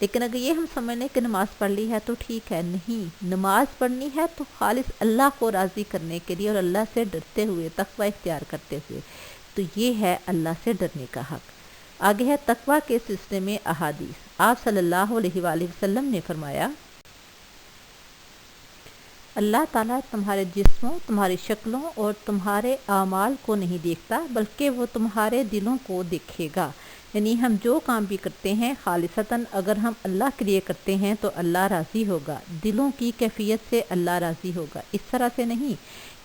لیکن اگر یہ ہم سمجھ لیں کہ نماز پڑھ لی ہے تو ٹھیک ہے، نہیں، نماز پڑھنی ہے تو خالص اللہ کو راضی کرنے کے لیے اور اللہ سے ڈرتے ہوئے، تقوی اختیار کرتے ہوئے، تو یہ ہے اللہ سے ڈرنے کا حق۔ آگے ہے تقوی کے سلسلے میں احادیث۔ آپ صلی اللہ علیہ وآلہ وسلم نے فرمایا، اللہ تعالیٰ تمہارے جسموں، تمہاری شکلوں اور تمہارے اعمال کو نہیں دیکھتا، بلکہ وہ تمہارے دلوں کو دیکھے گا۔ یعنی ہم جو کام بھی کرتے ہیں خالصتاً اگر ہم اللہ کے لیے کرتے ہیں تو اللہ راضی ہوگا، دلوں کی کیفیت سے اللہ راضی ہوگا۔ اس طرح سے نہیں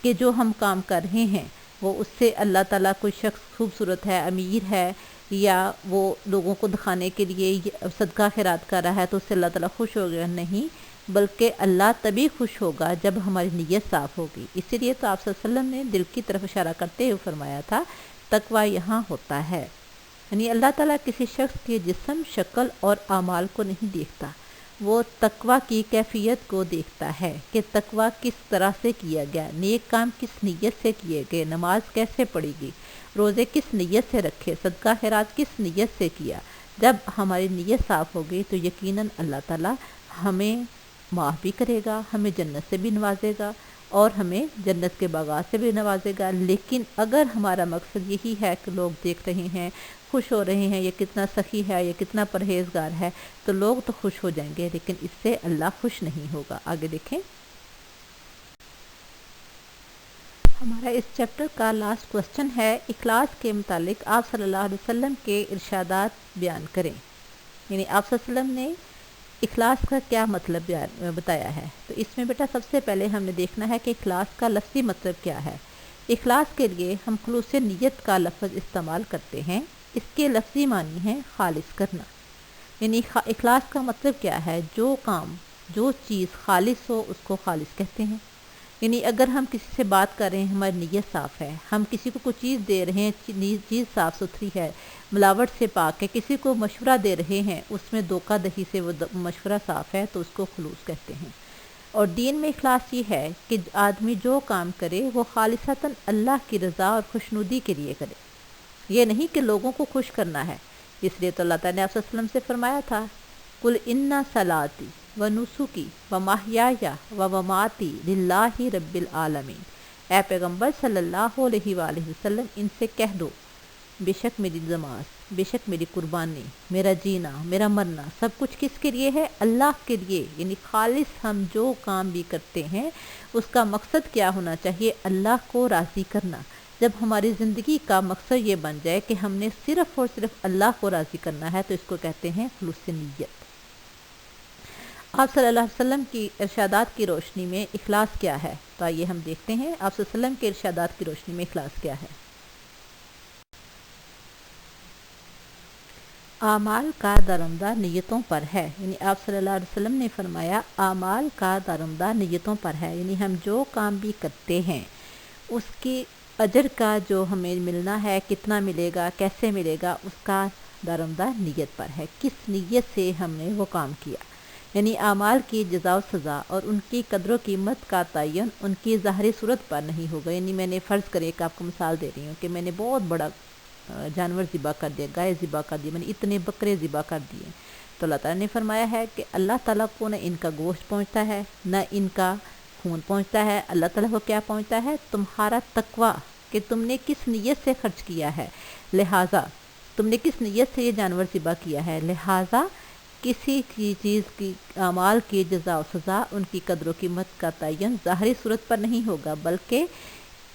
کہ جو ہم کام کر رہے ہیں وہ اس سے اللہ تعالیٰ کوئی شخص خوبصورت ہے، امیر ہے، یا وہ لوگوں کو دکھانے کے لیے صدقہ خیرات کر رہا ہے تو اس سے اللہ تعالیٰ خوش ہو گیا، نہیں، بلکہ اللہ تبھی خوش ہوگا جب ہماری نیت صاف ہوگی۔ اسی لیے تو آپ صلی اللہ علیہ وسلم نے دل کی طرف اشارہ کرتے ہوئے فرمایا تھا تقوی یہاں ہوتا ہے۔ یعنی اللہ تعالیٰ کسی شخص کے جسم، شکل اور اعمال کو نہیں دیکھتا، وہ تقوی کی کیفیت کو دیکھتا ہے کہ تقوی کس طرح سے کیا گیا، نیک کام کس نیت سے کیے گئے، نماز کیسے پڑھی گئی، روزے کس نیت سے رکھے، صدقہ خیرات کس نیت سے کیا۔ جب ہماری نیت صاف ہوگی تو یقیناً اللہ تعالیٰ ہمیں معاف بھی کرے گا، ہمیں جنت سے بھی نوازے گا اور ہمیں جنت کے باغات سے بھی نوازے گا۔ لیکن اگر ہمارا مقصد یہی ہے کہ لوگ دیکھ رہے ہیں، خوش ہو رہے ہیں، یہ کتنا سخی ہے، یہ کتنا پرہیزگار ہے، تو لوگ تو خوش ہو جائیں گے لیکن اس سے اللہ خوش نہیں ہوگا۔ آگے دیکھیں، ہمارا اس چیپٹر کا لاسٹ کوسچن ہے، اخلاص کے متعلق آپ صلی اللہ علیہ وسلم کے ارشادات بیان کریں۔ یعنی آپ صلی اللہ علیہ وسلم نے اخلاص کا کیا مطلب بتایا ہے۔ تو اس میں بیٹا سب سے پہلے ہم نے دیکھنا ہے کہ اخلاص کا لفظی مطلب کیا ہے۔ اخلاص کے لیے ہم خلوص نیت کا لفظ استعمال کرتے ہیں، اس کے لفظی معنی ہے خالص کرنا۔ یعنی اخلاص کا مطلب کیا ہے، جو کام، جو چیز خالص ہو اس کو خالص کہتے ہیں۔ یعنی اگر ہم کسی سے بات کر رہے ہیں، ہماری نیت صاف ہے، ہم کسی کو کوئی چیز دے رہے ہیں، چیز صاف ستھری ہے، ملاوٹ سے پاک ہے، کسی کو مشورہ دے رہے ہیں، اس میں دھوکہ دہی سے وہ مشورہ صاف ہے تو اس کو خلوص کہتے ہیں۔ اور دین میں اخلاص یہ ہے کہ آدمی جو کام کرے وہ خالصتاً اللہ کی رضا اور خوشنودی کے لیے کرے، یہ نہیں کہ لوگوں کو خوش کرنا ہے۔ اس لیے تو اللہ تعالیٰ نے آپ صلی اللہ علیہ وسلم سے فرمایا تھا، قل ان صلاتی و نسکی و محیای و مماتی للہ رب العالمین۔ اے پیغمبر صلی اللہ علیہ وآلہ وسلم ان سے کہہ دو، بے شک میری نماز، بے شک میری قربانی، میرا جینا، میرا مرنا، سب کچھ کس کے لیے ہے؟ اللہ کے لیے۔ یعنی خالص ہم جو کام بھی کرتے ہیں اس کا مقصد کیا ہونا چاہیے؟ اللہ کو راضی کرنا۔ جب ہماری زندگی کا مقصد یہ بن جائے کہ ہم نے صرف اور صرف اللہ کو راضی کرنا ہے تو اس کو کہتے ہیں خلوص نیت۔ آپ صلی اللہ علیہ وسلم کی ارشادات کی روشنی میں اخلاص کیا ہے؟ تو آئیے ہم دیکھتے ہیں آپ صلی اللہ علیہ وسلم کے ارشادات کی روشنی میں اخلاص کیا ہے۔ اعمال کا دارمدار نیتوں پر ہے۔ یعنی آپ صلی اللہ علیہ وسلم نے فرمایا اعمال کا دارمدار نیتوں پر ہے، یعنی ہم جو کام بھی کرتے ہیں اس کی اجر کا جو ہمیں ملنا ہے، کتنا ملے گا، کیسے ملے گا، اس کا دارمدار نیت پر ہے، کس نیت سے ہم نے وہ کام کیا۔ یعنی اعمال کی جزا و سزا اور ان کی قدر و قیمت کا تعین ان کی ظاہری صورت پر نہیں ہوگا۔ یعنی میں نے فرض کرے کہ آپ کو مثال دے رہی ہوں کہ میں نے بہت بڑا جانور ذبح کر دیا، گائے ذبح کر دی، میں نے اتنے بکرے ذبح کر دیے، تو اللہ تعالیٰ نے فرمایا ہے کہ اللہ تعالیٰ کو نہ ان کا گوشت پہنچتا ہے نہ ان کا خون پہنچتا ہے، اللہ تعالیٰ کو کیا پہنچتا ہے؟ تمہارا تقوی، کہ تم نے کس نیت سے خرچ کیا ہے، لہٰذا تم نے کس نیت سے یہ جانور ذبح کیا ہے، لہٰذا کسی کی چیز کی اعمال کی جزا و سزا، ان کی قدر و قیمت کا تعین ظاہری صورت پر نہیں ہوگا، بلکہ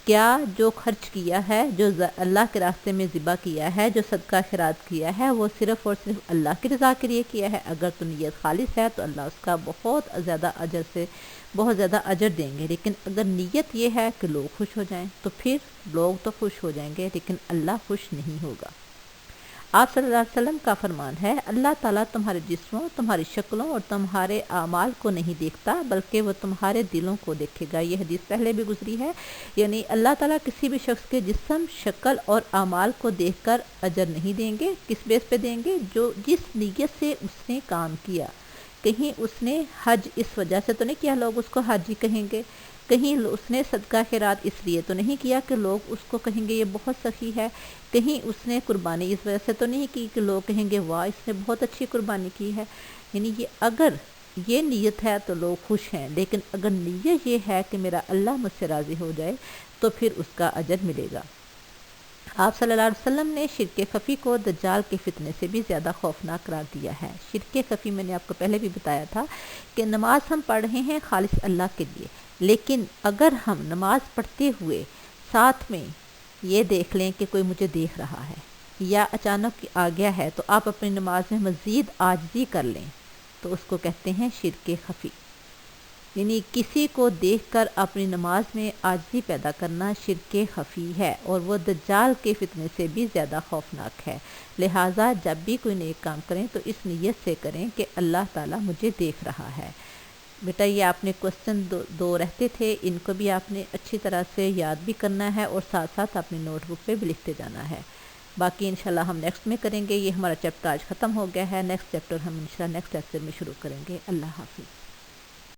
کیا جو خرچ کیا ہے، جو اللہ کے راستے میں ذبح کیا ہے، جو صدقہ خیرات کیا ہے، وہ صرف اور صرف اللہ کی رضا کے لیے کیا ہے۔ اگر تو نیت خالص ہے تو اللہ اس کا بہت زیادہ اجر دیں گے، لیکن اگر نیت یہ ہے کہ لوگ خوش ہو جائیں تو پھر لوگ تو خوش ہو جائیں گے لیکن اللہ خوش نہیں ہوگا۔ آپ صلی اللہ علیہ وسلم کا فرمان ہے، اللہ تعالیٰ تمہارے جسموں، تمہاری شکلوں اور تمہارے اعمال کو نہیں دیکھتا بلکہ وہ تمہارے دلوں کو دیکھے گا۔ یہ حدیث پہلے بھی گزری ہے۔ یعنی اللہ تعالیٰ کسی بھی شخص کے جسم، شکل اور اعمال کو دیکھ کر اجر نہیں دیں گے۔ کس بیس پہ دیں گے؟ جو جس نیت سے اس نے کام کیا۔ کہیں اس نے حج اس وجہ سے تو نہیں کیا لوگ اس کو حاجی کہیں گے، کہیں اس نے صدقہ خیرات اس لیے تو نہیں کیا کہ لوگ اس کو کہیں گے یہ بہت سخی ہے، کہیں اس نے قربانی اس وجہ سے تو نہیں کی کہ لوگ کہیں گے واہ اس نے بہت اچھی قربانی کی ہے، یعنی اگر یہ نیت ہے تو لوگ خوش ہیں، لیکن اگر نیت یہ ہے کہ میرا اللہ مجھ سے راضی ہو جائے تو پھر اس کا اجر ملے گا۔ آپ صلی اللہ علیہ وسلم نے شرک خفی کو دجال کے فتنے سے بھی زیادہ خوفناک قرار دیا ہے۔ شرک خفی میں نے آپ کو پہلے بھی بتایا تھا کہ نماز ہم پڑھ رہے ہیں خالص اللہ کے لیے، لیکن اگر ہم نماز پڑھتے ہوئے ساتھ میں یہ دیکھ لیں کہ کوئی مجھے دیکھ رہا ہے یا اچانک آ گیا ہے، تو آپ اپنی نماز میں مزید عاجزی کر لیں، تو اس کو کہتے ہیں شرک خفی۔ یعنی کسی کو دیکھ کر اپنی نماز میں عاجزی پیدا کرنا شرک خفی ہے، اور وہ دجال کے فتنے سے بھی زیادہ خوفناک ہے۔ لہٰذا جب بھی کوئی نیک کام کریں تو اس نیت سے کریں کہ اللہ تعالیٰ مجھے دیکھ رہا ہے۔ بیٹا یہ آپ نے کوسچن دو رہتے تھے، ان کو بھی آپ نے اچھی طرح سے یاد بھی کرنا ہے اور ساتھ ساتھ اپنی نوٹ بک پہ بھی لکھتے جانا ہے۔ باقی انشاءاللہ ہم نیکسٹ میں کریں گے۔ یہ ہمارا چیپٹر آج ختم ہو گیا ہے، نیکسٹ چیپٹر ہم انشاءاللہ نیکسٹ لیکچر میں شروع کریں گے۔ اللہ حافظ۔